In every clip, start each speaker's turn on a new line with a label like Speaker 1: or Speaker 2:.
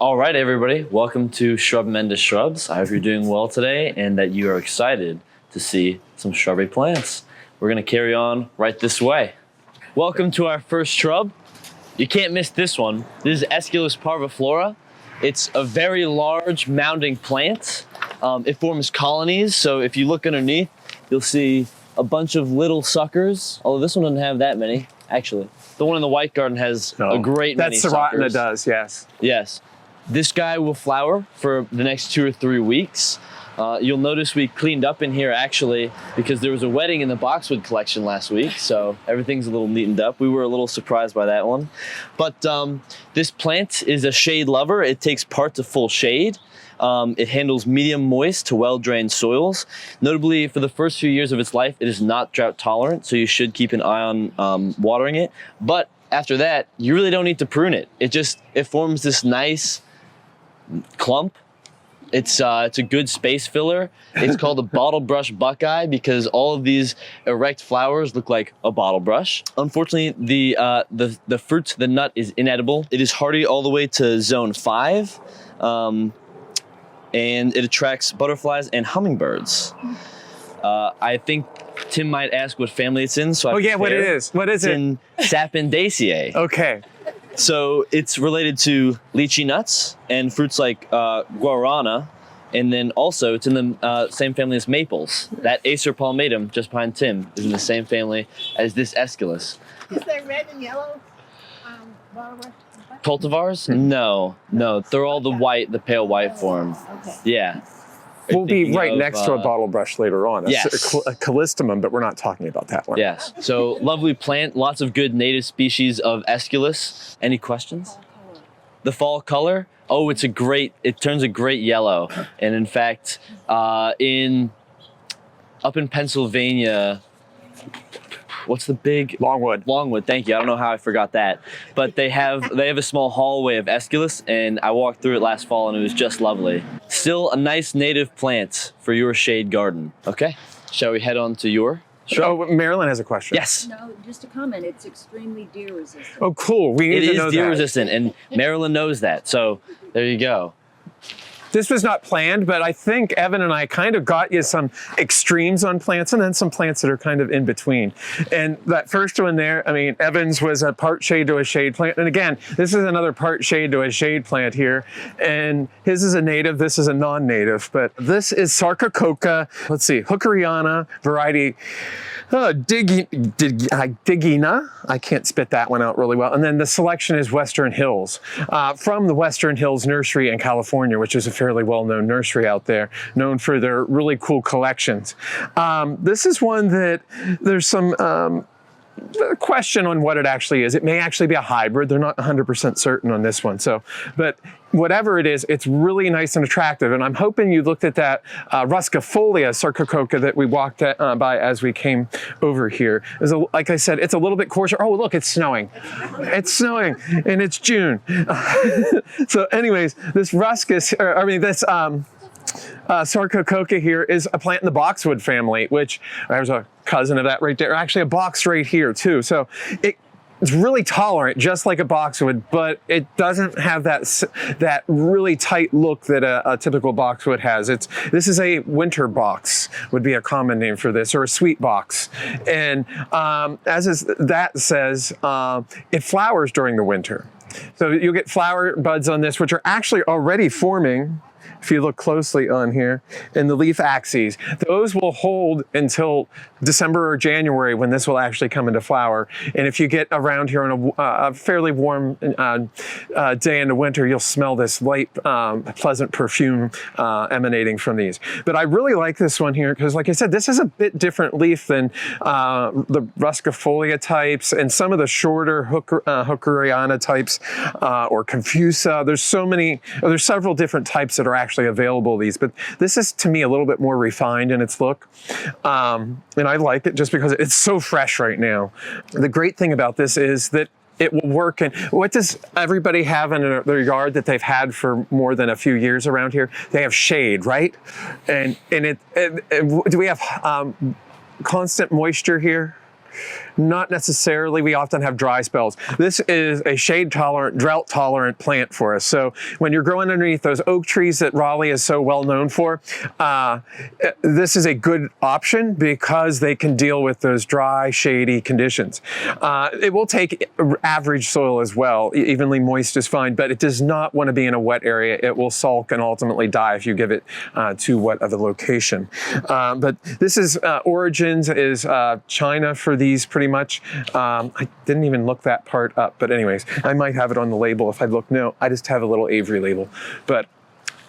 Speaker 1: All right, everybody, welcome to Shrub-mendous Shrubs. I hope you're doing well today and that you are excited to see some shrubby plants. We're gonna carry on right this way. Welcome to our first shrub. You can't miss this one. This is Esculus parviflora. It's a very large mounding plant. It forms colonies, so if you look underneath, you'll see a bunch of little suckers, although this one doesn't have that many, actually. The one in the white garden has a great many suckers.
Speaker 2: That's Serotina does, yes.
Speaker 1: Yes. This guy will flower for the next 2 or 3 weeks. You'll notice we cleaned up in here actually because there was a wedding in the boxwood collection last week, so everything's a little neatened up. We were a little surprised by that one. But this plant is a shade lover. It takes part to full shade. It handles medium moist to well-drained soils. Notably, for the first few years of its life, it is not drought tolerant, so you should keep an eye on watering it. But after that, you really don't need to prune it. It forms this nice clump. It's a good space filler. It's called a bottle brush buckeye because all of these erect flowers look like a bottle brush. Unfortunately, the fruit, the nut, is inedible. It is hardy all the way to zone 5, and it attracts butterflies and hummingbirds. I think Tim might ask what family it's in, so
Speaker 2: what it is. What is it?
Speaker 1: In Sapindaceae.
Speaker 2: Okay.
Speaker 1: So it's related to lychee nuts and fruits like guarana, and then also it's in the same family as maples. That Acer palmatum just behind Tim is in the same family as this Esculus.
Speaker 3: Is there red and yellow
Speaker 1: Cultivars? No, they're all the pale white form.
Speaker 3: Okay.
Speaker 1: Yeah.
Speaker 2: We'll be right next to a bottle brush later on.
Speaker 1: Yes.
Speaker 2: A callistemum, but we're not talking about that one.
Speaker 1: Yes. So lovely plant, lots of good native species of Esculus. Any questions? The fall color? Oh, it turns a great yellow. And in fact, up in Pennsylvania, what's the big?
Speaker 2: Longwood.
Speaker 1: Longwood, thank you. I don't know how I forgot that. But they have a small hallway of Esculus, and I walked through it last fall and it was just lovely. Still a nice native plant for your shade garden. Okay, shall we head on to your shrub?
Speaker 2: Oh, Marilyn has a question.
Speaker 1: Yes.
Speaker 4: No, just a comment. It's extremely deer resistant.
Speaker 2: Oh, cool. We need to know that.
Speaker 1: It is deer resistant, and Marilyn knows that. So there you go.
Speaker 2: This was not planned, but I think Evan and I kind of got you some extremes on plants and then some plants that are kind of in between. And that first one there, I mean, Evan's was a part shade to a shade plant. And again, this is another part shade to a shade plant here. And his is a native, this is a non-native. But this is Sarcococa, let's see, Hookeriana variety. Digina. I can't spit that one out really well. And then the selection is Western Hills, from the Western Hills Nursery in California, which is a fairly well-known nursery out there, known for their really cool collections. This is one that there's some question on what it actually is. It may actually be a hybrid. They're not 100% certain on this one. So, but whatever it is, it's really nice and attractive. And I'm hoping you looked at that ruscifolia sarcococa that we walked by as we came over here. Like I said, it's a little bit coarser. Oh, look, it's snowing. It's snowing and it's June. So anyways, this Sarcococa here is a plant in the boxwood family, which there's a cousin of that right there. Actually, a box right here too. So it's really tolerant, just like a boxwood, but it doesn't have that really tight look that a typical boxwood has. This is a winter box, would be a common name for this, or a sweet box. And that says, it flowers during the winter. So you'll get flower buds on this, which are actually already forming, if you look closely on here, in the leaf axes. Those will hold until December or January when this will actually come into flower. And if you get around here on a fairly warm day in the winter, you'll smell this light, pleasant perfume emanating from these. But I really like this one here because, like I said, this is a bit different leaf than the ruscifolia types and some of the shorter Hookeriana types or Confusa. There's several different types that are actually available these, but this is to me a little bit more refined in its look. And I like it just because it's so fresh right now. The great thing about this is that it will work. And what does everybody have in their yard that they've had for more than a few years around here? They have shade, right? And do we have constant moisture here? Not necessarily. We often have dry spells. This is a shade-tolerant, drought-tolerant plant for us. So when you're growing underneath those oak trees that Raleigh is so well known for, this is a good option because they can deal with those dry, shady conditions. It will take average soil as well. Evenly moist is fine, but it does not want to be in a wet area. It will sulk and ultimately die if you give it too wet of a location. But this is origins is China for these pretty much. I didn't even look that part up, but anyways, I might have it on the label if I look. No, I just have a little Avery label. But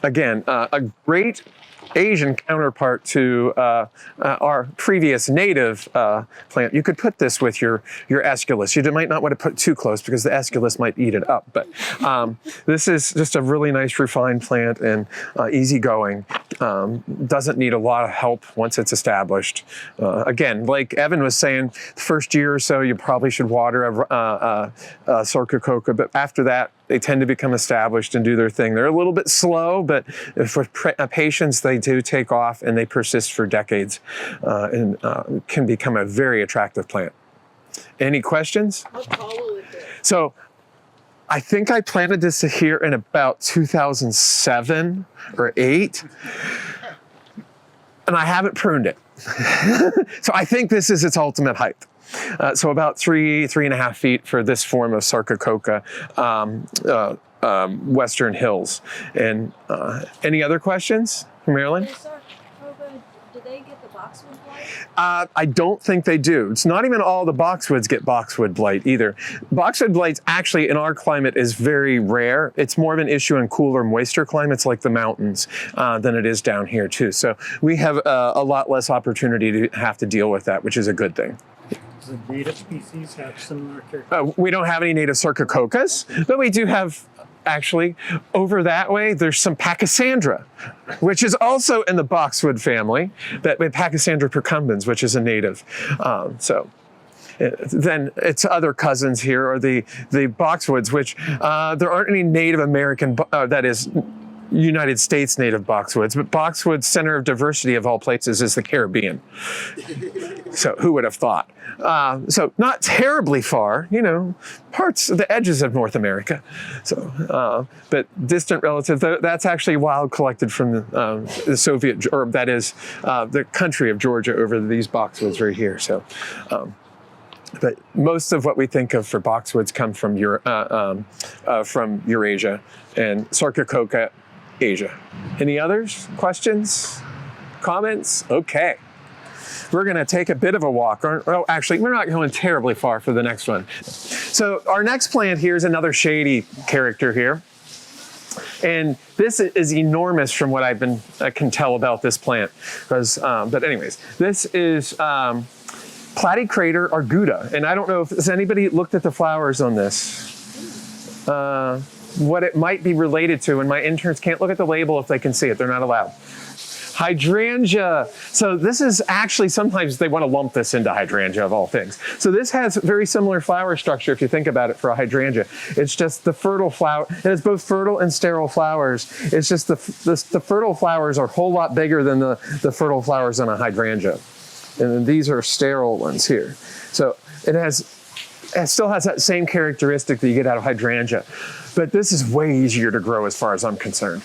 Speaker 2: again, a great Asian counterpart to our previous native plant. You could put this with your Esculus. You might not want to put too close because the Esculus might eat it up. But this is just a really nice refined plant and easygoing. Doesn't need a lot of help once it's established. Again, like Evan was saying, the first year or so you probably should water a Sarcococa, but after that they tend to become established and do their thing. They're a little bit slow, but for patience, they do take off and they persist for decades and can become a very attractive plant. Any questions?
Speaker 4: How tall will it be?
Speaker 2: So I think I planted this here in about 2007 or 8, and I haven't pruned it. So I think this is its ultimate height. So about 3.5 feet for this form of Sarcococa, Western Hills. And any other questions, Marilyn?
Speaker 4: Do they get the boxwood blight?
Speaker 2: I don't think they do. It's not even all the boxwoods get boxwood blight either. Boxwood blight actually in our climate is very rare. It's more of an issue in cooler, moister climates like the mountains than it is down here too. So we have a lot less opportunity to have to deal with that, which is a good thing.
Speaker 3: Does the native species have similar characteristics?
Speaker 2: We don't have any native Sarcococas, but we do have, actually, over that way, there's some Pachysandra, which is also in the boxwood family, that Pachysandra percumbens, which is a native. Then its other cousins here are the boxwoods, which there aren't any Native American, that is, United States native boxwoods, but boxwood's center of diversity of all places is the Caribbean. So who would have thought? So not terribly far, you know, the edges of North America. So, but distant relative, that's actually wild collected from the Soviet, or that is the country of Georgia over these boxwoods right here. So, but most of what we think of for boxwoods come from Eurasia and Sarcococa, Asia. Any others? Questions? Comments? Okay. We're going to take a bit of a walk. Oh, actually, we're not going terribly far for the next one. So our next plant here is another shady character here. And this is enormous from what I can tell about this plant. But anyways, this is Platty Crater arguta. And I don't know if has anybody looked at the flowers on this. What it might be related to, and my interns can't look at the label if they can see it. They're not allowed. Hydrangea. So this is actually, sometimes they want to lump this into hydrangea of all things. So this has very similar flower structure if you think about it for a hydrangea. It's just the fertile flower, and it's both fertile and sterile flowers. It's just the fertile flowers are a whole lot bigger than the fertile flowers on a hydrangea. And then these are sterile ones here. So it still has that same characteristic that you get out of hydrangea. But this is way easier to grow as far as I'm concerned.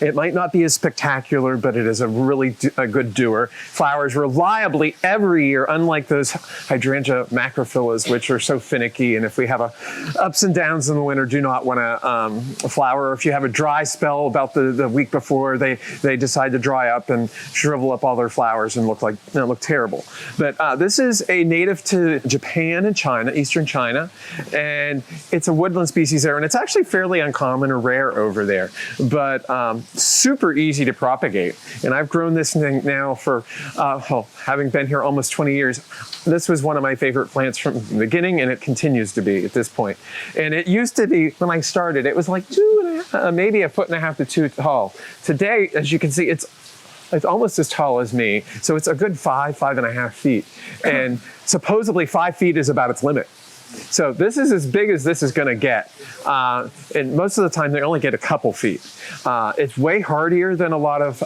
Speaker 2: It might not be as spectacular, but it is a really good doer. Flowers reliably every year, unlike those hydrangea macrophyllas, which are so finicky. And if we have ups and downs in the winter, do not want to flower. Or if you have a dry spell about the week before, they decide to dry up and shrivel up all their flowers and look terrible. But this is a native to Japan and China, Eastern China. And it's a woodland species there. And it's actually fairly uncommon or rare over there. But super easy to propagate. And I've grown this thing now for, having been here almost 20 years. This was one of my favorite plants from the beginning, and it continues to be at this point. And it used to be, when I started, it was like maybe 1.5 to 2 tall. Today, as you can see, it's almost as tall as me. So it's a good 5.5 feet. And supposedly 5 feet is about its limit. So this is as big as this is going to get. And most of the time they only get a couple feet. It's way hardier than a lot of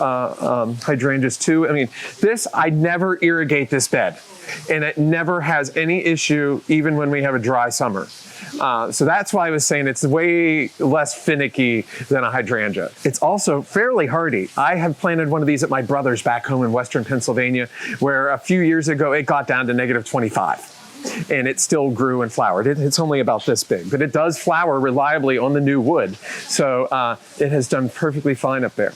Speaker 2: hydrangeas too. I mean, I never irrigate this bed, and it never has any issue even when we have a dry summer. So that's why I was saying it's way less finicky than a hydrangea. It's also fairly hardy. I have planted one of these at my brother's back home in Western Pennsylvania, where a few years ago it got down to -25. And it still grew and flowered. It's only about this big, but it does flower reliably on the new wood. So it has done perfectly fine up there.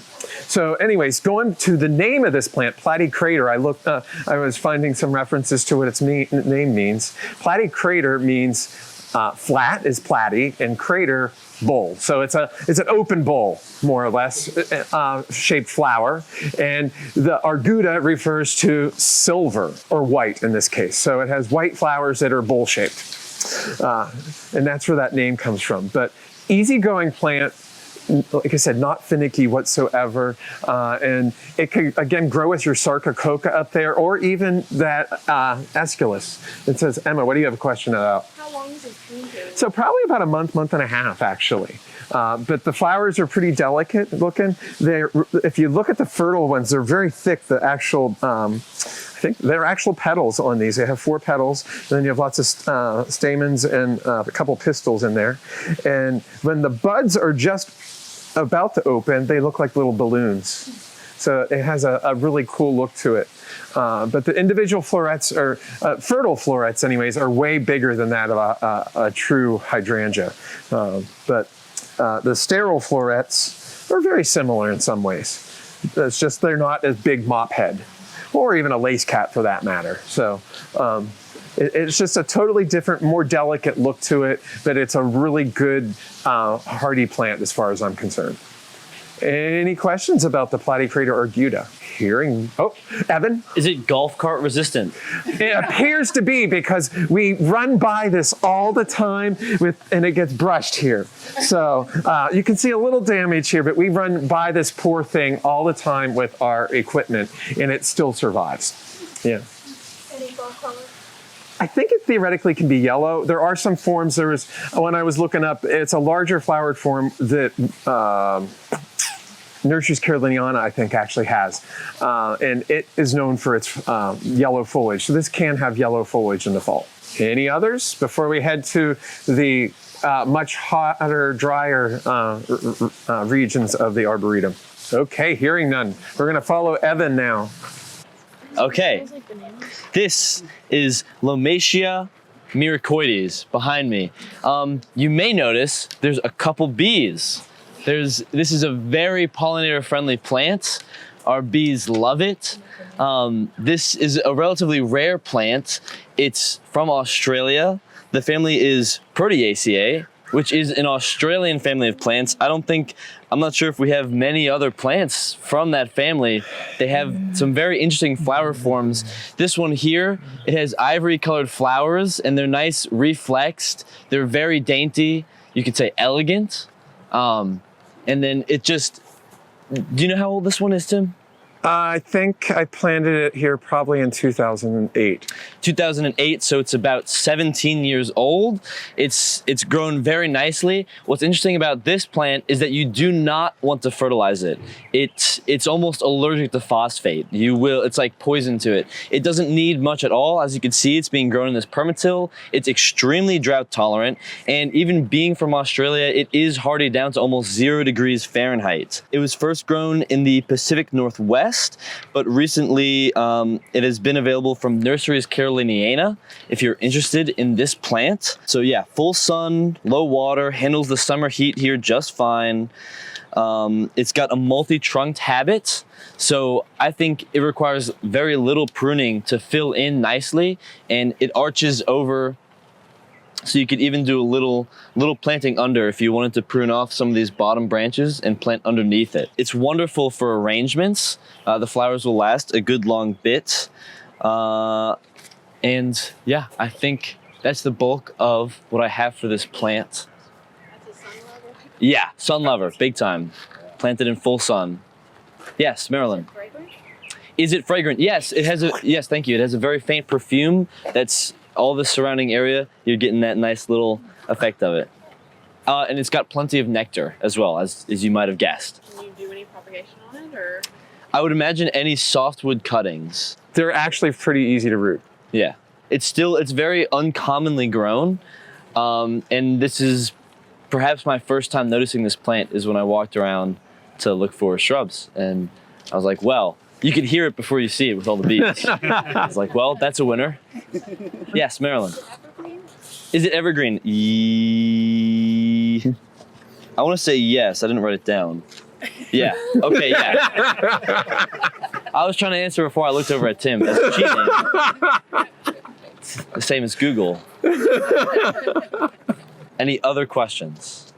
Speaker 2: So anyways, going to the name of this plant, Platty Crater, I was finding some references to what its name means. Platty Crater means flat is platy and crater bowl. So it's an open bowl, more or less, shaped flower. And the arguta refers to silver, or white in this case. So it has white flowers that are bowl shaped. And that's where that name comes from. But easygoing plant, like I said, not finicky whatsoever. And it can, again, grow with your Sarcococa up there, or even that Esculus. It says, Emma, what do you have a question about?
Speaker 4: How long is it prune period?
Speaker 2: So probably about a month and a half, actually. But the flowers are pretty delicate looking. If you look at the fertile ones, they're very thick. The actual, I think they're actual petals on these. They have 4 petals. And then you have lots of stamens and a couple pistils in there. And when the buds are just about to open, they look like little balloons. So it has a really cool look to it. But the individual florets, or fertile florets anyways, are way bigger than that of a true hydrangea. But the sterile florets are very similar in some ways. It's just they're not as big mop head, or even a lace cap for that matter. So it's just a totally different, more delicate look to it, but it's a really good hardy plant as far as I'm concerned. Any questions about the Platty Crater arguta? Evan?
Speaker 1: Is it golf cart resistant?
Speaker 2: It appears to be, because we run by this all the time and it gets brushed here. So you can see a little damage here, but we run by this poor thing all the time with our equipment, and it still survives. Yeah.
Speaker 4: Any fall color?
Speaker 2: I think it theoretically can be yellow. There are some forms. When I was looking up, it's a larger flowered form that Nurseries Caroliniana, I think, actually has. And it is known for its yellow foliage. So this can have yellow foliage in the fall. Any others before we head to the much hotter, drier regions of the Arboretum? Okay, hearing none. We're going to follow Evan now.
Speaker 1: Okay.
Speaker 4: Smells like bananas.
Speaker 1: This is Lomatia Miraides behind me. You may notice there's a couple bees. This is a very pollinator-friendly plant. Our bees love it. This is a relatively rare plant. It's from Australia. The family is Proteaceae, which is an Australian family of plants. I'm not sure if we have many other plants from that family. They have some very interesting flower forms. This one here, it has ivory-colored flowers, and they're nice reflexed. They're very dainty. You could say elegant. And then do you know how old this one is, Tim?
Speaker 2: I think I planted it here probably in 2008.
Speaker 1: 2008, so it's about 17 years old. It's grown very nicely. What's interesting about this plant is that you do not want to fertilize it. It's almost allergic to phosphate. It's like poison to it. It doesn't need much at all. As you can see, it's being grown in this permatil. It's extremely drought tolerant, and even being from Australia, it is hardy down to almost 0 degrees Fahrenheit. It was first grown in the Pacific Northwest, but recently it has been available from Nurseries Caroliniana if you're interested in this plant. So yeah, full sun, low water, handles the summer heat here just fine. It's got a multi-trunked habit, so I think it requires very little pruning to fill in nicely, and it arches over. So you could even do a little planting under if you wanted to prune off some of these bottom branches and plant underneath it. It's wonderful for arrangements. The flowers will last a good long bit. And yeah, I think that's the bulk of what I have for this plant.
Speaker 4: That's a sun lover.
Speaker 1: Yeah, sun lover, big time. Planted in full sun. Yes, Marilyn.
Speaker 4: Fragrant?
Speaker 1: Is it fragrant? Yes, it has yes, thank you. It has a very faint perfume that's all the surrounding area, you're getting that nice little effect of it. And it's got plenty of nectar as well, as you might have guessed.
Speaker 4: Can you do any propagation on it, or?
Speaker 1: I would imagine any softwood cuttings.
Speaker 2: They're actually pretty easy to root.
Speaker 1: Yeah. It's very uncommonly grown. And this is perhaps my first time noticing this plant is when I walked around to look for shrubs. And I was like, well, you could hear it before you see it with all the bees. I was like, well, that's a winner. Yes, Marilyn.
Speaker 4: Evergreen?
Speaker 1: Is it evergreen? I want to say yes. I didn't write it down. Yeah. Okay, yeah. I was trying to answer before I looked over at Tim. That's cheating. It's the same as Google. Any other questions,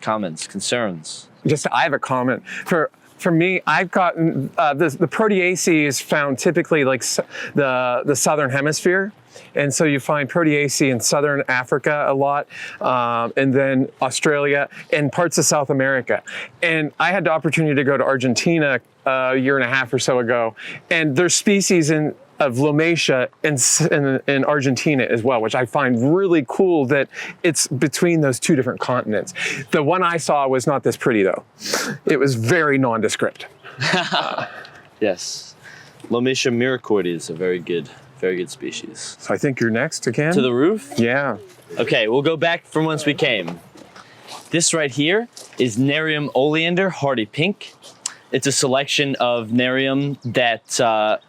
Speaker 1: comments, concerns?
Speaker 2: I have a comment. For me, I've gotten, the Proteaceae is found typically like the southern hemisphere. And so you find Proteaceae in southern Africa a lot, and then Australia and parts of South America. And I had the opportunity to go to Argentina a year and a half or so ago, and there's species of Lomatia in Argentina as well, which I find really cool that it's between those two different continents. The one I saw was not this pretty though. It was very nondescript.
Speaker 1: Yes. Lomatia Miraides, a very good species.
Speaker 2: So I think you're next again.
Speaker 1: To the roof?
Speaker 2: Yeah.
Speaker 1: Okay, we'll go back from whence we came. This right here is Narium Oleander, hardy pink. It's a selection of narium that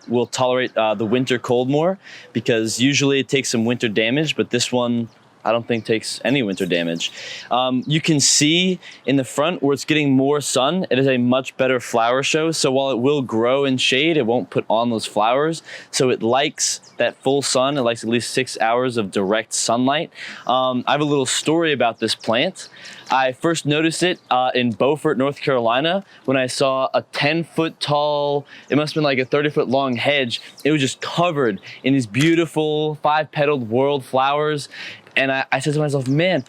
Speaker 1: will tolerate the winter cold more, because usually it takes some winter damage, but this one I don't think takes any winter damage. You can see in the front where it's getting more sun, it is a much better flower show. So while it will grow in shade, it won't put on those flowers. So it likes that full sun. It likes at least 6 hours of direct sunlight. I have a little story about this plant. I first noticed it in Beaufort, North Carolina, when I saw a 10-foot tall, it must have been like a 30-foot long hedge. It was just covered in these beautiful 5-petaled whorled flowers. And I said to myself, man,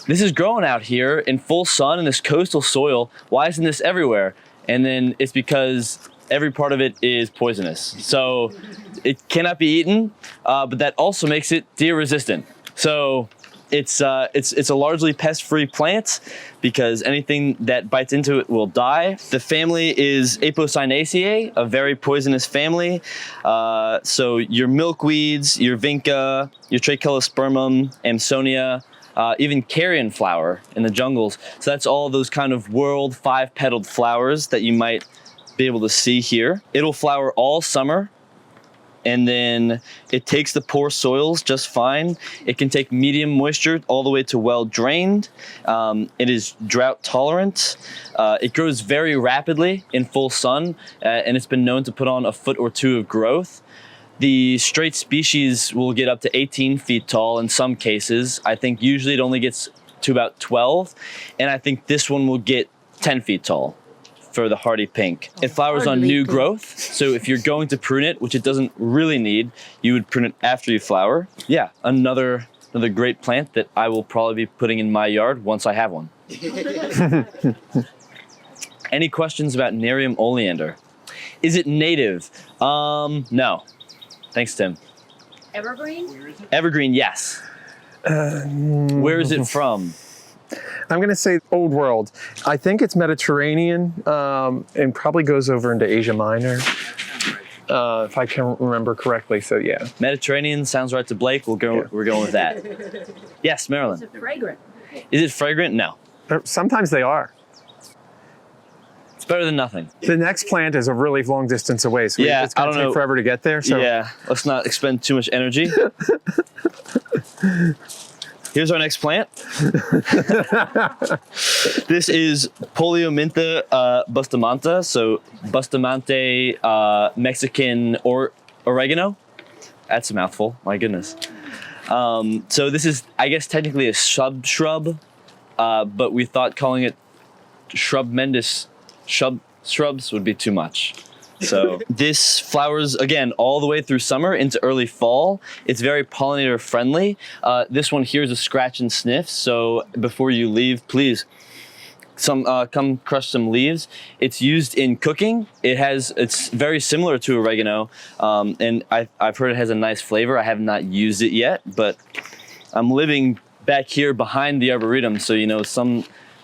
Speaker 1: this is growing out here in full sun in this coastal soil. Why isn't this everywhere? And then it's because every part of it is poisonous. So it cannot be eaten, but that also makes it deer resistant. So it's a largely pest-free plant because anything that bites into it will die. The family is Apocynaceae, a very poisonous family. So your milkweeds, your vinca, your Trachelospermum, Amsonia, even carrion flower in the jungles. So that's all those kind of whorled 5-petaled flowers that you might be able to see here. It'll flower all summer. And then it takes the poor soils just fine. It can take medium moisture all the way to well drained. It is drought tolerant. It grows very rapidly in full sun, and it's been known to put on 1 foot or 2 of growth. The straight species will get up to 18 feet tall in some cases. I think usually it only gets to about 12, and I think this one will get 10 feet tall for the hardy pink. It flowers on new growth, so if you're going to prune it, which it doesn't really need, you would prune it after you flower. Yeah, another great plant that I will probably be putting in my yard once I have one. Any questions about Narium Oleander? Is it native? No. Thanks, Tim.
Speaker 4: Evergreen?
Speaker 1: Evergreen, yes. Where is it from?
Speaker 2: I'm going to say Old World. I think it's Mediterranean and probably goes over into Asia Minor, if I can remember correctly. So yeah.
Speaker 1: Mediterranean sounds right to Blake. We're going with that. Yes, Marilyn.
Speaker 4: Is it fragrant?
Speaker 1: Is it fragrant? No.
Speaker 2: Sometimes they are.
Speaker 1: It's better than nothing.
Speaker 2: The next plant is a really long distance away, so
Speaker 1: yeah,
Speaker 2: it's going to take forever to get there. So.
Speaker 1: Yeah, let's not expend too much energy. Here's our next plant. This is Poliomyntha Bustamante, so Bustamante Mexican oregano. That's a mouthful, my goodness. So this is, I guess, technically a shrub, but we thought calling it Shrub-mendous Shrubs would be too much. So this flowers, again, all the way through summer into early fall. It's very pollinator friendly. This one here is a scratch and sniff. So before you leave, please come crush some leaves. It's used in cooking. It's very similar to oregano, and I've heard it has a nice flavor. I have not used it yet, but I'm living back here behind the Arboretum, so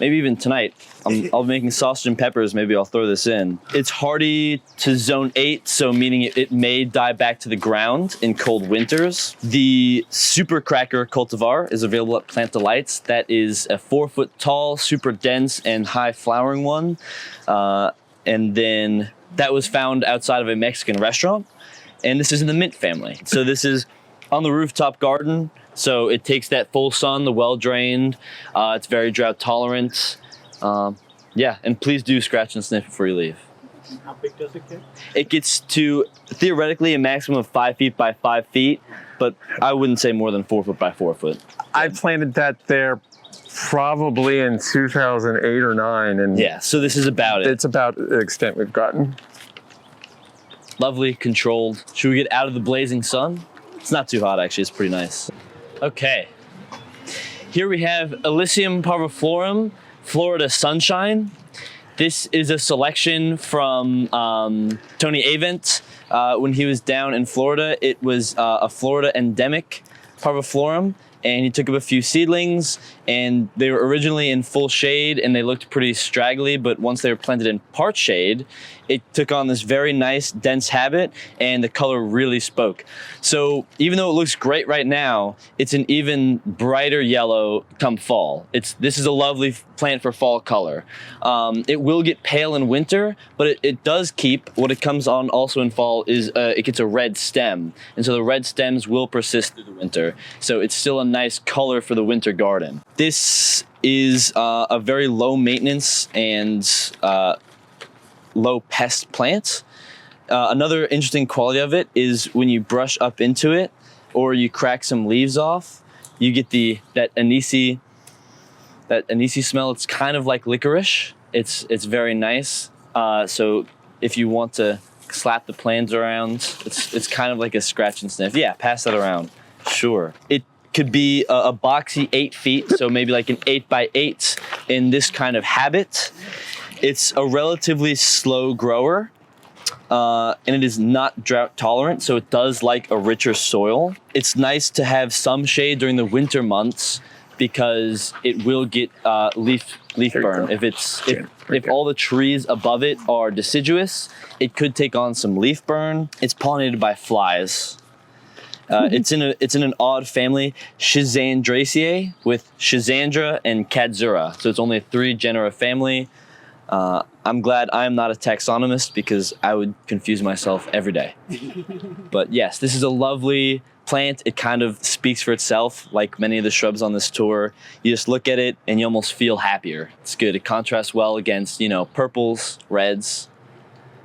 Speaker 1: maybe even tonight, I'll be making sausage and peppers. Maybe I'll throw this in. It's hardy to zone 8, so meaning it may die back to the ground in cold winters. The Super Cracker cultivar is available at Plant Delights. That is a 4 foot tall, super dense and high flowering one. And then that was found outside of a Mexican restaurant. And this is in the mint family. So this is on the rooftop garden. So it takes that full sun, the well-drained. It's very drought tolerant. Yeah, and please do scratch and sniff before you leave.
Speaker 3: How big does it get?
Speaker 1: It gets to, theoretically, a maximum of 5 feet by 5 feet, but I wouldn't say more than 4 foot by 4 foot.
Speaker 2: I planted that there probably in 2008 or 9. And
Speaker 1: yeah, so this is about it.
Speaker 2: It's about the extent we've gotten.
Speaker 1: Lovely, controlled. Should we get out of the blazing sun? It's not too hot, actually. It's pretty nice. Okay. Here we have Alysium parviflorum, Florida Sunshine. This is a selection from Tony Avent when he was down in Florida. It was a Florida endemic parviflorum, and he took up a few seedlings, and they were originally in full shade and they looked pretty straggly, but once they were planted in part shade, it took on this very nice dense habit and the color really spoke. So even though it looks great right now, it's an even brighter yellow come fall. This is a lovely plant for fall color. It will get pale in winter, but it does keep, what it comes on also in fall is it gets a red stem. And so the red stems will persist through the winter. So it's still a nice color for the winter garden. This is a very low maintenance and low pest plant. Another interesting quality of it is when you brush up into it or you crack some leaves off, you get that anise smell. It's kind of like licorice. It's very nice. So if you want to slap the plants around, it's kind of like a scratch and sniff. Yeah, pass that around. Sure. It could be a boxy 8 feet, so maybe like an 8 by 8 in this kind of habit. It's a relatively slow grower, and it is not drought tolerant, so it does like a richer soil. It's nice to have some shade during the winter months because it will get leaf burn. If all the trees above it are deciduous, it could take on some leaf burn. It's pollinated by flies. It's in an odd family, Schizandraceae, with Schizandra and Cadzura. So it's only a 3 genera family. I'm glad I'm not a taxonomist because I would confuse myself every day. But yes, this is a lovely plant. It kind of speaks for itself, like many of the shrubs on this tour. You just look at it and you almost feel happier. It's good. It contrasts well against, purples, reds,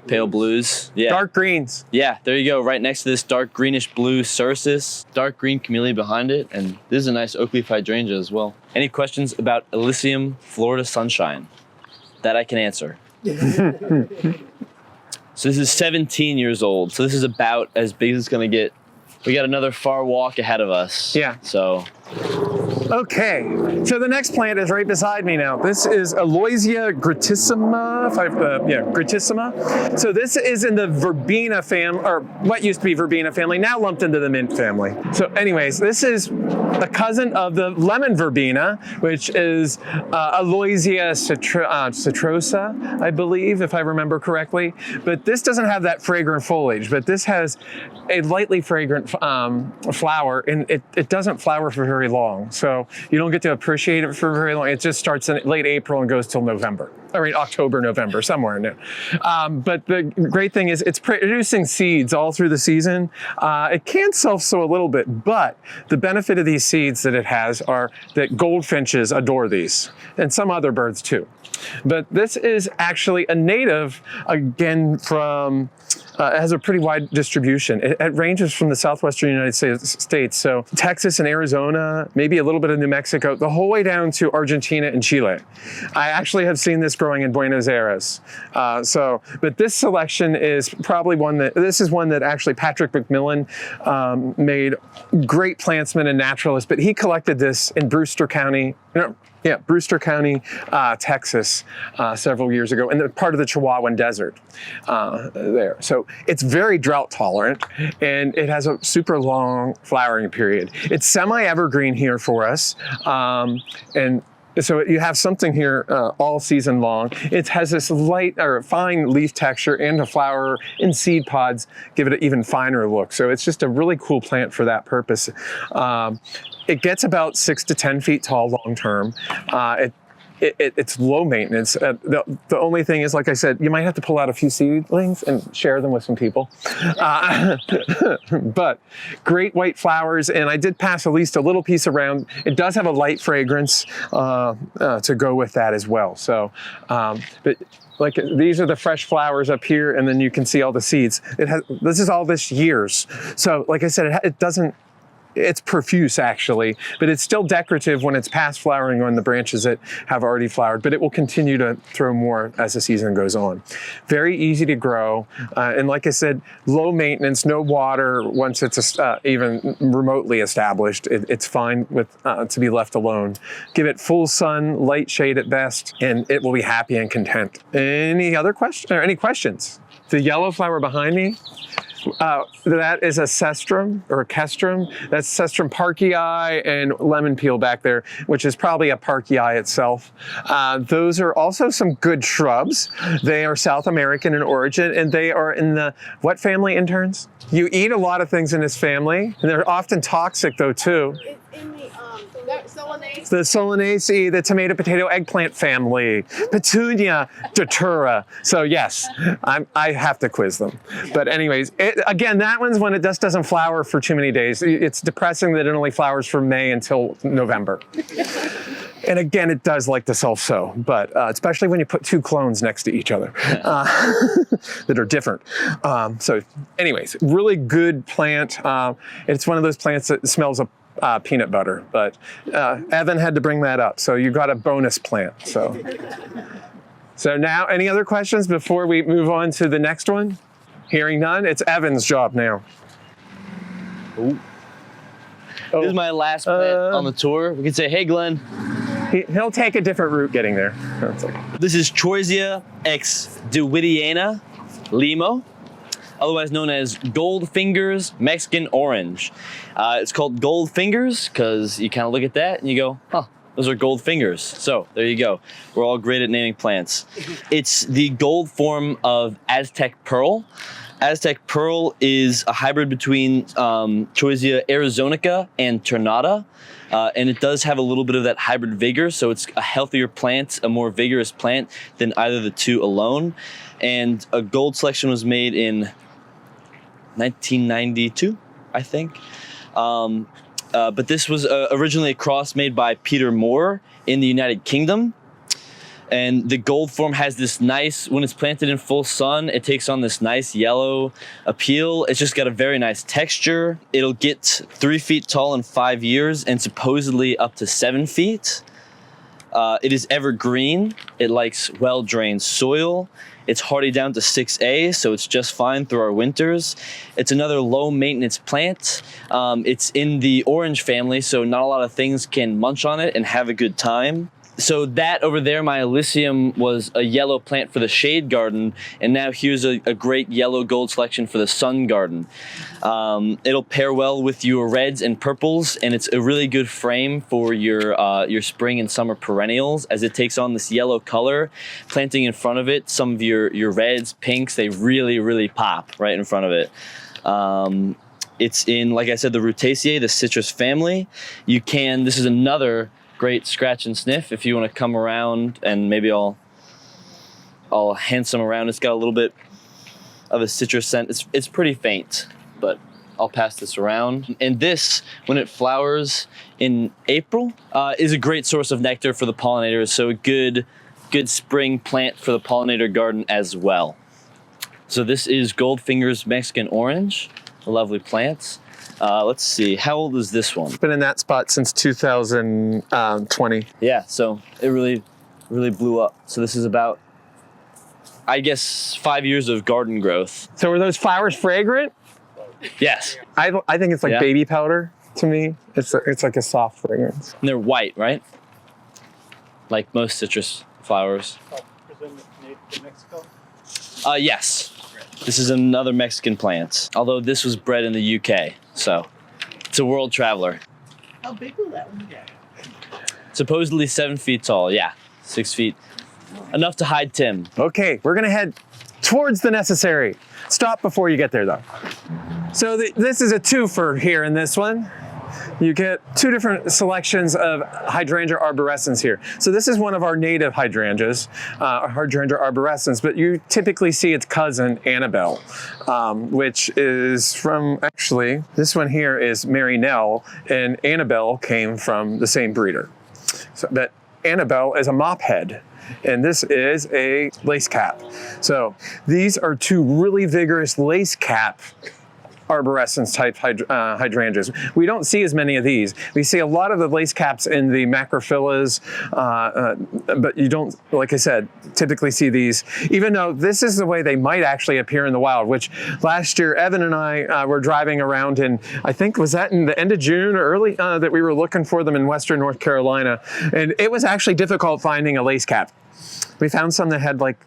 Speaker 1: pale blues. Yeah.
Speaker 2: Dark greens.
Speaker 1: Yeah, there you go. Right next to this dark greenish blue cercis, dark green camellia behind it, and this is a nice oak leaf hydrangea as well. Any questions about Alysium Florida Sunshine that I can answer? So this is 17 years old. So this is about as big as it's gonna get. We got another far walk ahead of us.
Speaker 2: Yeah.
Speaker 1: So.
Speaker 2: Okay, so the next plant is right beside me now. This is Aloia Gratissimma, Gratissimma. So this is in the verbena family, or what used to be verbena family, now lumped into the mint family. So anyways, this is a cousin of the lemon verbena, which is Aloia citrosa, I believe, if I remember correctly. But this doesn't have that fragrant foliage, but this has a lightly fragrant flower, and it doesn't flower for very long. So you don't get to appreciate it for very long. It just starts in late April and goes till November. October, November, somewhere in there. But the great thing is it's producing seeds all through the season. It can self-sow a little bit, but the benefit of these seeds that it has are that goldfinches adore these, and some other birds too. But this is actually a native, again, from it has a pretty wide distribution. It ranges from the southwestern United States, so Texas and Arizona, maybe a little bit of New Mexico, the whole way down to Argentina and Chile. I actually have seen this grow growing in Buenos Aires. But this selection is probably one that actually Patrick McMillan made. Great plantsman and naturalist, but he collected this in Brewster County, Texas, several years ago, in the part of the Chihuahuan Desert there. So it's very drought tolerant, and it has a super long flowering period. It's semi-evergreen here for us, and so you have something here all season long. It has this light or fine leaf texture, and the flower in seed pods give it an even finer look. So it's just a really cool plant for that purpose. It gets about 6 to 10 feet tall long term. It's low maintenance. The only thing is, like I said, you might have to pull out a few seedlings and share them with some people. But great white flowers, and I did pass at least a little piece around. It does have a light fragrance to go with that as well. So, but like these are the fresh flowers up here, and then you can see all the seeds. This is all this year's. So, like I said, it doesn't. It's profuse actually, but it's still decorative when it's past flowering on the branches that have already flowered, but it will continue to throw more as the season goes on. Very easy to grow, and like I said, low maintenance, no water once it's even remotely established. It's fine with to be left alone. Give it full sun, light shade at best, and it will be happy and content. Any other questions? Any questions? The yellow flower behind me, that is a cestrum or a cestrum. That's cestrum parkii and lemon peel back there, which is probably a parkii itself. Those are also some good shrubs. They are South American in origin, and they are in the, what family, interns? You eat a lot of things in this family, and they're often toxic though too.
Speaker 4: It's in the Solanaceae.
Speaker 2: The Solanaceae, the tomato, potato, eggplant family, Petunia datura. So yes, I have to quiz them. But anyways, again, that one's when it just doesn't flower for too many days. It's depressing that it only flowers from May until November. And again, it does like to self-sow, but especially when you put two clones next to each other that are different. So anyways, really good plant. It's one of those plants that smells of peanut butter, but Evan had to bring that up, so you got a bonus plant. So now, any other questions before we move on to the next one? Hearing none, it's Evan's job now.
Speaker 1: Ooh. This is my last plant on the tour. We can say, hey, Glenn.
Speaker 2: He'll take a different route getting there.
Speaker 1: This is Troisia ex Dewidiana limo, otherwise known as gold fingers Mexican orange. It's called gold fingers because you kind of look at that and you go, huh, those are gold fingers. So there you go. We're all great at naming plants. It's the gold form of Aztec pearl. Aztec pearl is a hybrid between Troisia arizonica and tornata. And it does have a little bit of that hybrid vigor, so it's a healthier plant, a more vigorous plant than either of the two alone. And a gold selection was made in 1992, I think. But this was originally a cross made by Peter Moore in the United Kingdom. And the gold form has this nice, when it's planted in full sun, it takes on this nice yellow appeal. It's just got a very nice texture. It'll get 3 feet tall in 5 years and supposedly up to 7 feet. It is evergreen. It likes well-drained soil. It's hardy down to 6A, so it's just fine through our winters. It's another low-maintenance plant. It's in the orange family, so not a lot of things can munch on it and have a good time. So that over there, my Alysium, was a yellow plant for the shade garden, and now here's a great yellow gold selection for the sun garden. It'll pair well with your reds and purples, and it's a really good frame for your spring and summer perennials as it takes on this yellow color. Planting in front of it, some of your reds, pinks, they really, really pop right in front of it. It's in, like I said, the Rutaceae, the citrus family. This is another great scratch and sniff if you want to come around, and maybe I'll hand some around. It's got a little bit of a citrus scent. It's pretty faint, but I'll pass this around. And this, when it flowers in April, is a great source of nectar for the pollinators, so a good spring plant for the pollinator garden as well. So this is Gold Fingers Mexican Orange, a lovely plant. Let's see, how old is this one?
Speaker 2: It's been in that spot since 2020.
Speaker 1: Yeah, so it really really blew up. So this is about, I guess, 5 years of garden growth.
Speaker 2: So are those flowers fragrant?
Speaker 1: Yes.
Speaker 2: I think it's like
Speaker 1: Yeah.
Speaker 2: baby powder to me. It's like a soft fragrance.
Speaker 1: And they're white, right? Like most citrus flowers.
Speaker 3: Presume it's native to Mexico.
Speaker 1: Yes. This is another Mexican plant, although this was bred in the UK, so it's a world traveler.
Speaker 4: How big will that one get?
Speaker 1: Supposedly 7 feet tall, yeah, 6 feet. Enough to hide Tim.
Speaker 2: Okay, we're gonna head towards the necessary. Stop before you get there though. So this is a twofer here in this one. You get two different selections of Hydrangea arborescens here. So this is one of our native hydrangeas, Hydrangea arborescens, but you typically see its cousin, Annabelle, which is from, actually, this one here is Marinelle, and Annabelle came from the same breeder. So, but Annabelle is a mop head, and this is a lace cap. So these are two really vigorous lace cap arborescens type hydrangeas. We don't see as many of these. We see a lot of the lace caps in the macrophyllas, but you don't, like I said, typically see these, even though this is the way they might actually appear in the wild, which last year Evan and I were driving around in, I think, was that in the end of June or early, that we were looking for them in Western North Carolina. And it was actually difficult finding a lace cap. We found some that had like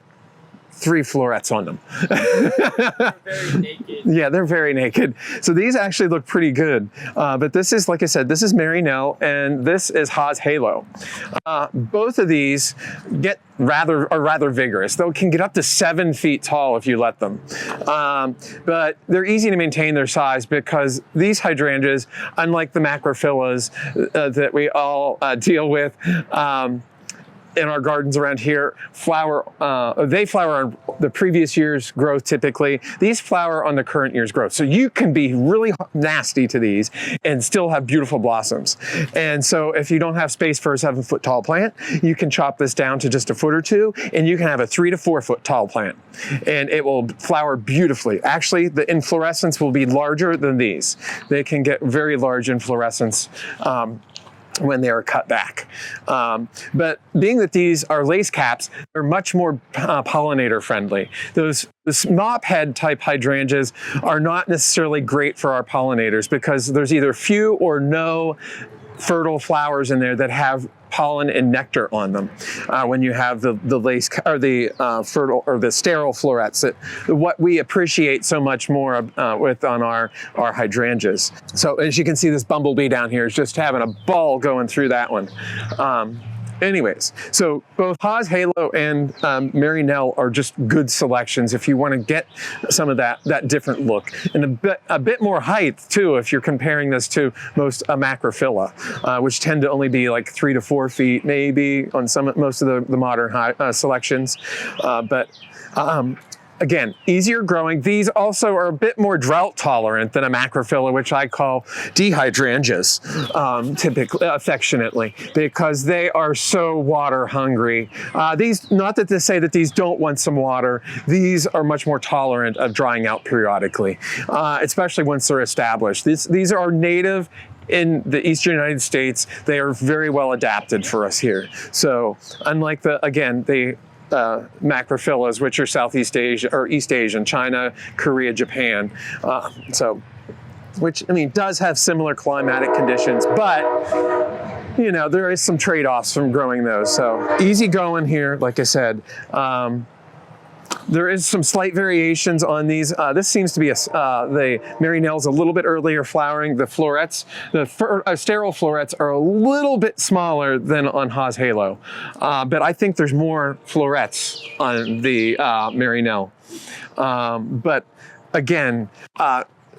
Speaker 2: 3 florets on them.
Speaker 1: They're very naked.
Speaker 2: Yeah, they're very naked. So these actually look pretty good. But this is, like I said, this is Marinelle and this is Haas Halo. Both of these are rather vigorous. They can get up to 7 feet tall if you let them. But they're easy to maintain their size because these hydrangeas, unlike the macrophyllas that we all deal with, in our gardens around here, they flower on the previous year's growth typically. These flower on the current year's growth. So you can be really nasty to these and still have beautiful blossoms. And so if you don't have space for a 7 foot tall plant, you can chop this down to just a foot or two and you can have a 3 to 4 foot tall plant. And it will flower beautifully. Actually, the inflorescence will be larger than these. They can get very large inflorescence when they are cut back. But being that these are lace caps, they're much more pollinator friendly. Those mop head type hydrangeas are not necessarily great for our pollinators because there's either few or no fertile flowers in there that have pollen and nectar on them. When you have the lace or the fertile or the sterile florets, that what we appreciate so much more on our hydrangeas. So as you can see, this bumblebee down here is just having a ball going through that one. Anyways, so both Haas Halo and Marinelle are just good selections if you want to get some of that different look. And a bit more height too if you're comparing this to most macrophylla, which tend to only be like 3 to 4 feet maybe on most of the modern selections. Again, easier growing. These also are a bit more drought tolerant than a macrophylla, which I call dehydrangeas, typically, affectionately, because they are so water hungry. These, not that to say that these don't want some water, these are much more tolerant of drying out periodically, especially once they're established. These are native in the eastern United States. They are very well adapted for us here. So unlike the macrophyllas, which are Southeast Asia or East Asian, China, Korea, Japan. Which, I mean, does have similar climatic conditions, but you know, there is some trade-offs from growing those. So easy going here, like I said. There is some slight variations on these. This seems to be the Marinelle's a little bit earlier flowering. The florets, the sterile florets are a little bit smaller than on Haas Halo. But I think there's more florets on the Marinelle. But again,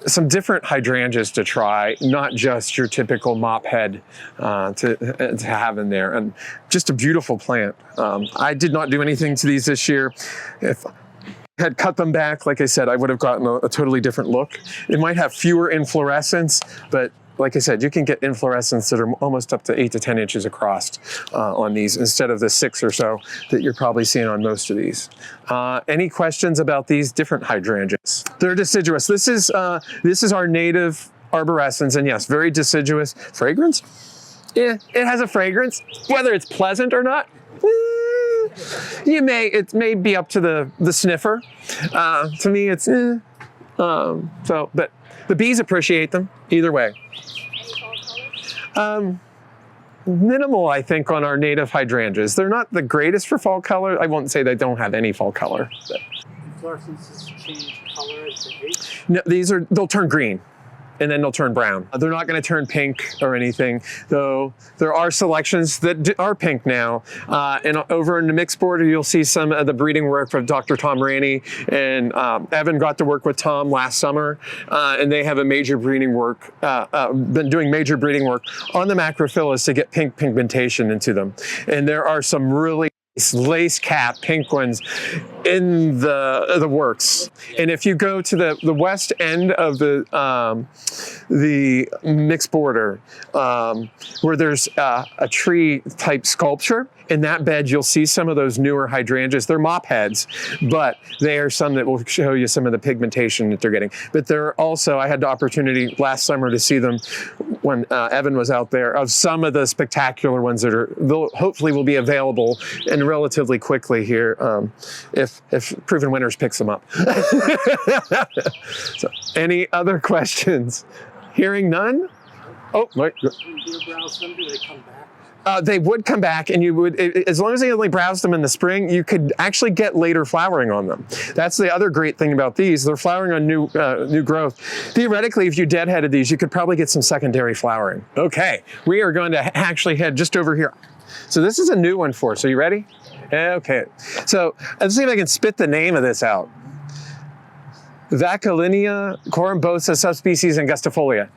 Speaker 2: some different hydrangeas to try, not just your typical mop head to have in there. And just a beautiful plant. I did not do anything to these this year. If I had cut them back, like I said, I would have gotten a totally different look. It might have fewer inflorescence, but like I said, you can get inflorescence that are almost up to 8 to 10 inches across on these instead of the 6 or so that you're probably seeing on most of these. Any questions about these different hydrangeas? They're deciduous. This is our native arborescens, and yes, very deciduous. Fragrance? Yeah, it has a fragrance. Whether it's pleasant or not, it may be up to the sniffer. To me, it's but the bees appreciate them either way. Minimal, I think, on our native hydrangeas. They're not the greatest for fall color. I won't say they don't have any fall color. But.
Speaker 3: Inflorescences change color as they age?
Speaker 2: No, they'll turn green. And then they'll turn brown. They're not going to turn pink or anything, though there are selections that are pink now. And over in the mixed border, you'll see some of the breeding work of Dr. Tom Ranney. And Evan got to work with Tom last summer, and they have a major breeding work, been doing major breeding work on the macrophyllas to get pink pigmentation into them. And there are some really lace cap pink ones in the works. And if you go to the west end of the mixed border, where there's a tree type sculpture, in that bed you'll see some of those newer hydrangeas. They're mop heads, but they are some that will show you some of the pigmentation that they're getting. But they're also, I had the opportunity last summer to see them when Evan was out there, of some of the spectacular ones that hopefully will be available and relatively quickly here, if Proven Winners picks them up. So, any other questions? Hearing none? Oh, wait.
Speaker 3: When deer browse them, do they come back?
Speaker 2: They would come back, and you would, as long as they only browse them in the spring, you could actually get later flowering on them. That's the other great thing about these. They're flowering on new growth. Theoretically, if you deadheaded these, you could probably get some secondary flowering. Okay, we are going to actually head just over here. So this is a new one for us. Are you ready? Okay, so let's see if I can spit the name of this out. Valinia Cormbosa subspecies angustifolia.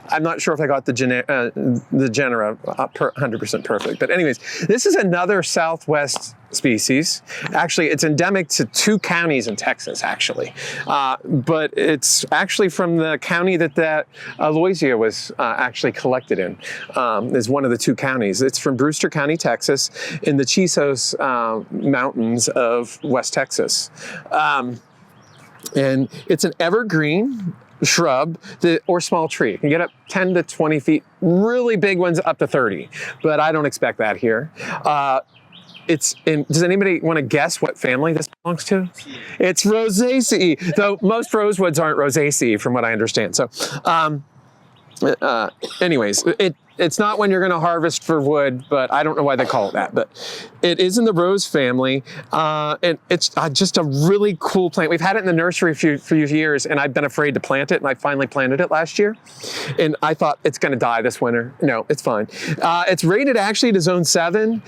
Speaker 2: I'm not sure if I got the genera 100% perfect, but anyways, this is another Southwest species. Actually, it's endemic to 2 counties in Texas, actually. But it's actually from the county that Aloisia was actually collected in, is one of the 2 counties. It's from Brewster County, Texas, in the Chisos Mountains of West Texas. And it's an evergreen shrub or small tree. You can get up 10 to 20 feet, really big ones up to 30, but I don't expect that here. Does anybody want to guess what family this belongs to? It's Rosaceae, though most rosewoods aren't Rosaceae from what I understand. So anyways, it's not when you're going to harvest for wood, but I don't know why they call it that. But it is in the rose family, and it's just a really cool plant. We've had it in the nursery for a few years, and I've been afraid to plant it, and I finally planted it last year. And I thought it's going to die this winter. No, it's fine. It's rated actually to zone 7.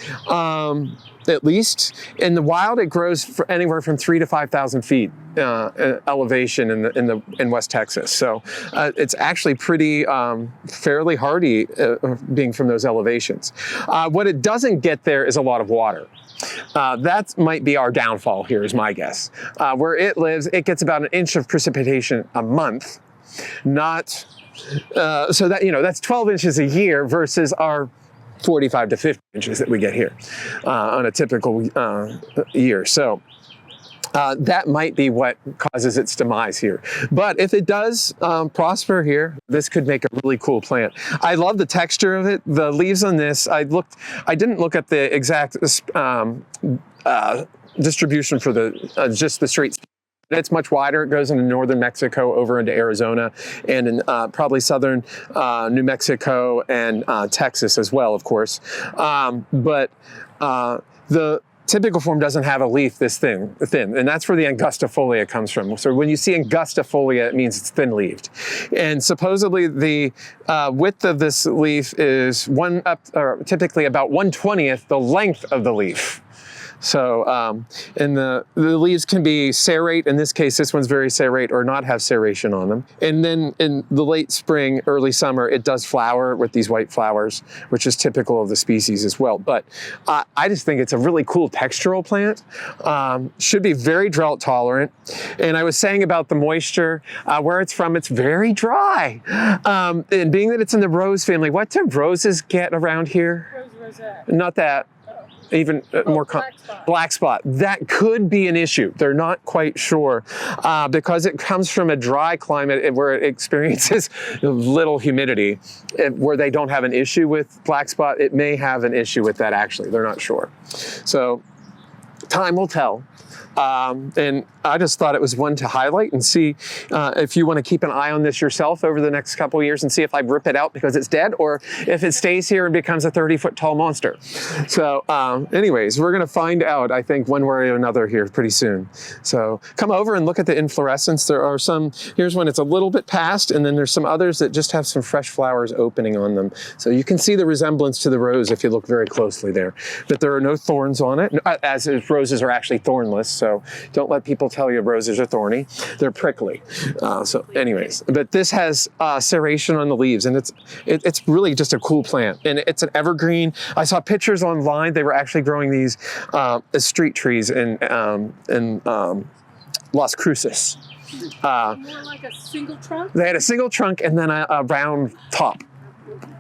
Speaker 2: At least. In the wild, it grows for anywhere from 3,000 to 5,000 feet elevation in West Texas. So it's actually pretty fairly hardy, being from those elevations. What it doesn't get there is a lot of water. That might be our downfall here, is my guess. Where it lives, it gets about 1 inch of precipitation a month. Not so that that's 12 inches a year versus our 45 to 50 inches that we get here on a typical year. So that might be what causes its demise here. But if it does prosper here, this could make a really cool plant. I love the texture of it. The leaves on this, I didn't look at the exact distribution for just the straight. It's much wider. It goes into northern Mexico, over into Arizona, and in probably southern New Mexico and Texas as well, of course. But the typical form doesn't have a leaf this thin, and that's where the angustifolia comes from. So when you see angustifolia, it means it's thin-leaved. And supposedly the width of this leaf is typically about 1/20th the length of the leaf. So, and the leaves can be serrate. In this case, this one's very serrate or not have serration on them. And then in the late spring, early summer, it does flower with these white flowers, which is typical of the species as well. But I just think it's a really cool textural plant. Should be very drought tolerant. And I was saying about the moisture, where it's from, it's very dry. And being that it's in the rose family, what do roses get around here?
Speaker 4: Rosette.
Speaker 2: Not that. even black spot. That could be an issue. They're not quite sure because it comes from a dry climate where it experiences little humidity, where they don't have an issue with black spot. It may have an issue with that actually. They're not sure. So time will tell. And I just thought it was one to highlight and see if you want to keep an eye on this yourself over the next couple of years and see if I rip it out because it's dead or if it stays here and becomes a 30-foot tall monster. So anyways, we're going to find out, I think, one way or another here pretty soon. So come over and look at the inflorescence. There are some, here's one, it's a little bit past, and then there's some others that just have some fresh flowers opening on them. So you can see the resemblance to the rose if you look very closely there. But there are no thorns on it, as roses are actually thornless. So don't let people tell you roses are thorny. They're prickly. So anyways, but this has serration on the leaves, and it's really just a cool plant. And it's an evergreen. I saw pictures online. They were actually growing these as street trees in Las Cruces.
Speaker 4: More like a single trunk?
Speaker 2: They had a single trunk and then a round top.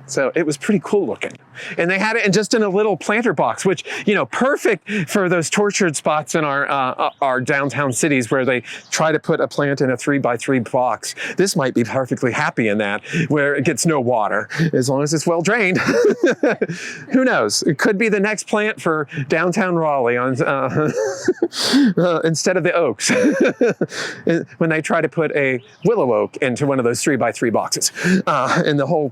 Speaker 2: So it was pretty cool looking. And they had it just in a little planter box, which, you know, perfect for those tortured spots in our downtown cities where they try to put a plant in a 3x3 box. This might be perfectly happy in that, where it gets no water, as long as it's well drained. Who knows? It could be the next plant for downtown Raleigh on, instead of the oaks. When they try to put a willow oak into one of those 3x3 boxes. And the whole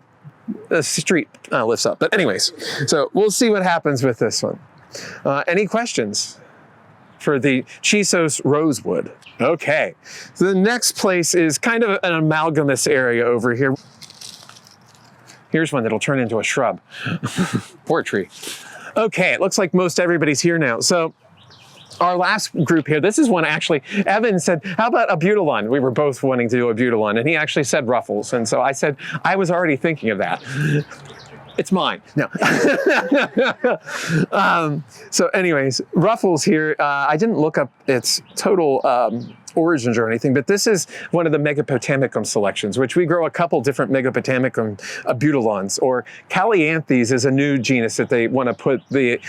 Speaker 2: street lifts up. But anyways, so we'll see what happens with this one. Any questions for the Chisos rosewood? Okay, so the next place is kind of an amalgamous area over here. Here's one that'll turn into a shrub or a tree. Okay, it looks like most everybody's here now. So our last group here, this is one actually, Evan said, how about a butylon? We were both wanting to do a butylon, and he actually said ruffles. And so I said, I was already thinking of that. It's mine. No. So anyways, ruffles here, I didn't look up its total origins or anything, but this is one of the Megapotamicum selections, which we grow a couple different Megapotamicum butylons, or Calianthes is a new genus that they want to put the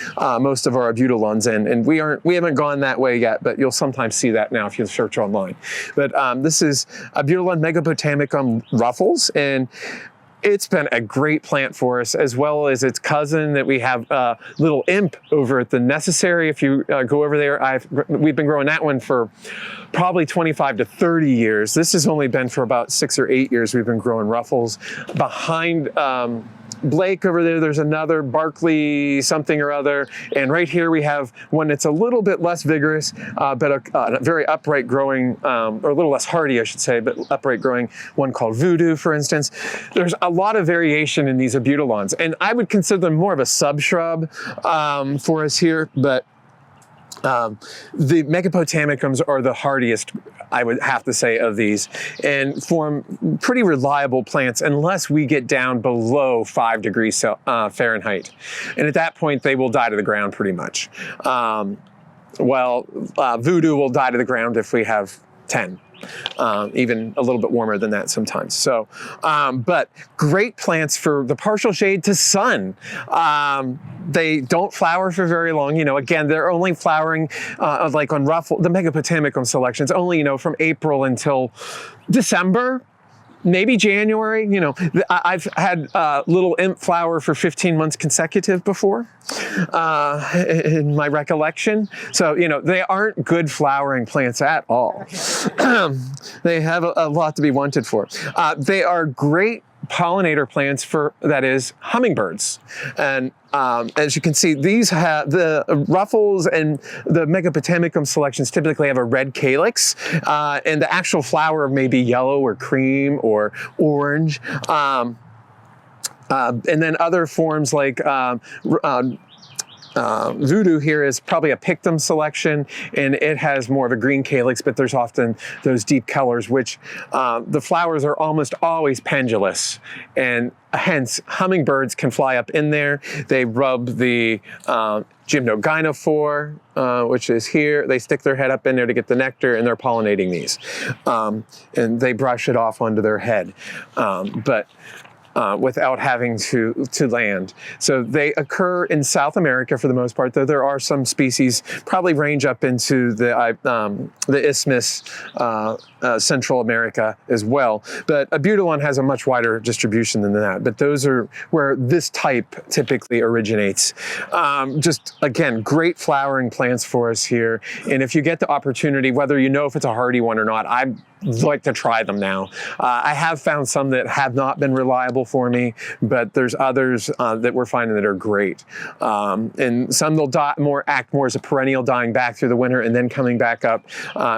Speaker 2: most of our butylons in, and we haven't gone that way yet, but you'll sometimes see that now if you search online. But this is a butylon Megapotamicum ruffles, and it's been a great plant for us, as well as its cousin that we have little imp over at the Necessary. If you go over there, we've been growing that one for probably 25 to 30 years. This has only been for about 6 or 8 years we've been growing ruffles. Behind Blake over there, there's another Barkley something or other. And right here we have one that's a little bit less vigorous, but a very upright growing, or a little less hardy, I should say, but upright growing one called Voodoo, for instance. There's a lot of variation in these butylons, and I would consider them more of a sub-shrub for us here, but the Megapotamicums are the hardiest, I would have to say, of these, and form pretty reliable plants unless we get down below 5 degrees Fahrenheit. And at that point, they will die to the ground pretty much. Voodoo will die to the ground if we have 10. Even a little bit warmer than that sometimes. So, but great plants for the partial shade to sun. They don't flower for very long. You know, again, they're only flowering like on the Megapotamicum selections, only, you know, from April until December. Maybe January. You know, I've had little imp flower for 15 months consecutive before, in my recollection. So, you know, they aren't good flowering plants at all. They have a lot to be wanted for. They are great pollinator plants for, that is, hummingbirds. And as you can see, these have the ruffles, and the Megapotamicum selections typically have a red calyx, and the actual flower may be yellow or cream or orange. And then other forms like Voodoo here is probably a pictum selection, and it has more of a green calyx, but there's often those deep colors, which the flowers are almost always pendulous, and hence hummingbirds can fly up in there. They rub the gymnogynophore, which is here. They stick their head up in there to get the nectar, and they're pollinating these. And they brush it off onto their head. But without having to land. So they occur in South America for the most part, though there are some species probably range up into the Isthmus, Central America as well. But Abutilon has a much wider distribution than that. But those are where this type typically originates. Just again, great flowering plants for us here. And if you get the opportunity, whether you know if it's a hardy one or not, I'd like to try them now. I have found some that have not been reliable for me, but there's others that we're finding that are great. And some they'll act more as a perennial, dying back through the winter and then coming back up,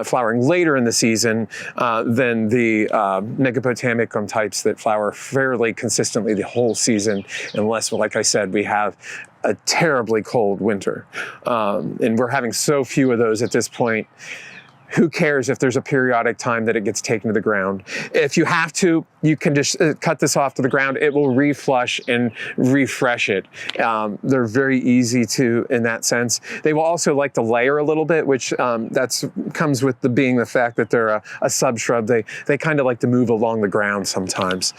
Speaker 2: flowering later in the season than the Megapotamicum types that flower fairly consistently the whole season, unless, like I said, we have a terribly cold winter. And we're having so few of those at this point. Who cares if there's a periodic time that it gets taken to the ground? If you have to, you can just cut this off to the ground. It will reflush and refresh it. They're very easy to, in that sense. They will also like to layer a little bit, which comes with being the fact that they're a subshrub. They kind of like to move along the ground sometimes.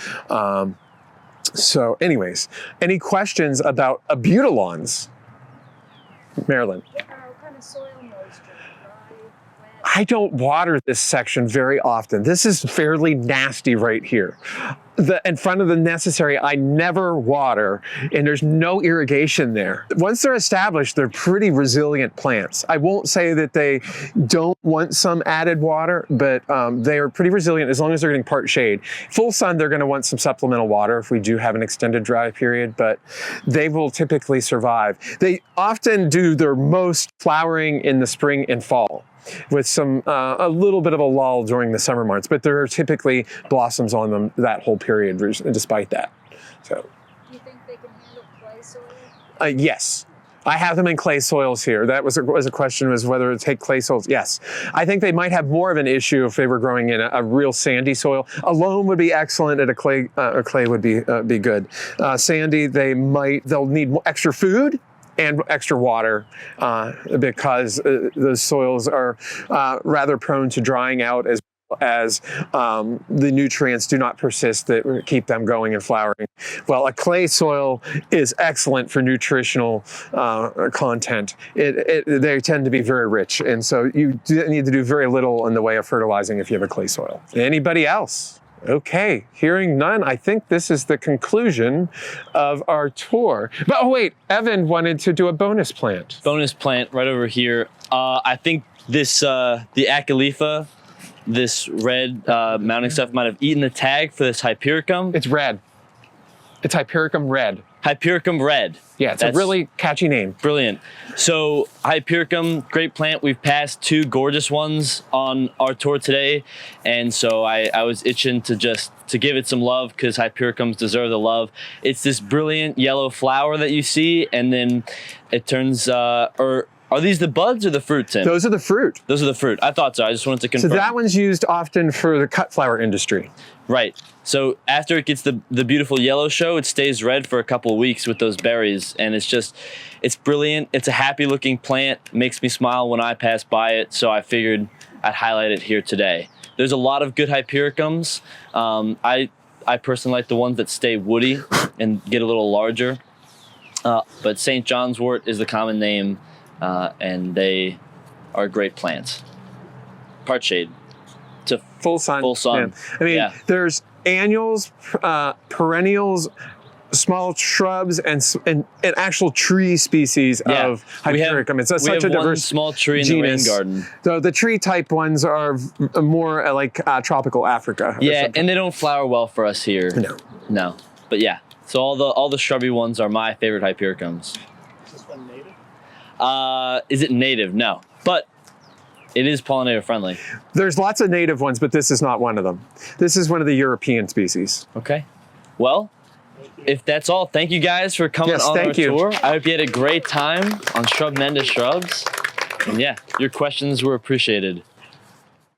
Speaker 2: So anyways, any questions about Abutilons? Marilyn?
Speaker 4: What kind of soil moisture? Dry, wet?
Speaker 2: I don't water this section very often. This is fairly nasty right here. In front of the necessary, I never water, and there's no irrigation there. Once they're established, they're pretty resilient plants. I won't say that they don't want some added water, but they are pretty resilient as long as they're getting part shade. Full sun, they're gonna want some supplemental water if we do have an extended dry period, but they will typically survive. They often do their most flowering in the spring and fall, with some a little bit of a lull during the summer months, but there are typically blossoms on them that whole period despite that. So,
Speaker 4: Do you think they can handle clay soil?
Speaker 2: yes. I have them in clay soils here. That was a question, was whether to take clay soils. Yes. I think they might have more of an issue if they were growing in a real sandy soil. A loam would be excellent, and a clay would be good. Sandy, they'll need extra food and extra water because those soils are rather prone to drying out, as well as the nutrients do not persist that keep them going and flowering. Well, a clay soil is excellent for nutritional content. They tend to be very rich, and so you need to do very little in the way of fertilizing if you have a clay soil. Anybody else? Okay, hearing none, I think this is the conclusion of our tour. But oh wait, Evan wanted to do a bonus plant.
Speaker 1: Bonus plant right over here. I think this, the Acalypha, this red mounting stuff might have eaten the tag for this Hypericum.
Speaker 2: It's red. It's Hypericum red.
Speaker 1: Hypericum red.
Speaker 2: Yeah, it's a really catchy name.
Speaker 1: Brilliant. So Hypericum, great plant. We've passed two gorgeous ones on our tour today. And so I was itching to give it some love because Hypericums deserve the love. It's this brilliant yellow flower that you see, and then it turns, are these the buds or the fruit, Tim?
Speaker 2: Those are the fruit.
Speaker 1: Those are the fruit. I thought so. I just wanted to confirm.
Speaker 2: So that one's used often for the cut flower industry.
Speaker 1: Right. So after it gets the beautiful yellow show, it stays red for a couple of weeks with those berries. And it's brilliant. It's a happy looking plant. Makes me smile when I pass by it. So I figured I'd highlight it here today. There's a lot of good Hypericums. I personally like the ones that stay woody and get a little larger. But St. John's wort is the common name. And they are great plants. Part shade to
Speaker 2: full sun.
Speaker 1: Full sun.
Speaker 2: Yeah. I mean, there's annuals, perennials, small shrubs, and actual tree species of Hypericum. It's such a diverse
Speaker 1: small tree in
Speaker 2: genus.
Speaker 1: the rain garden.
Speaker 2: So the tree type ones are more like tropical Africa.
Speaker 1: Yeah, and they don't flower well for us here. No. But yeah, so all the shrubby ones are my favorite Hypericums.
Speaker 3: Is this one native?
Speaker 1: Is it native? No, but it is pollinator friendly.
Speaker 2: There's lots of native ones, but this is not one of them. This is one of the European species.
Speaker 1: Okay. Well, if that's all, thank you guys for coming on our tour. I hope you had a great time on Shrub-mendous Shrubs. And yeah, your questions were appreciated.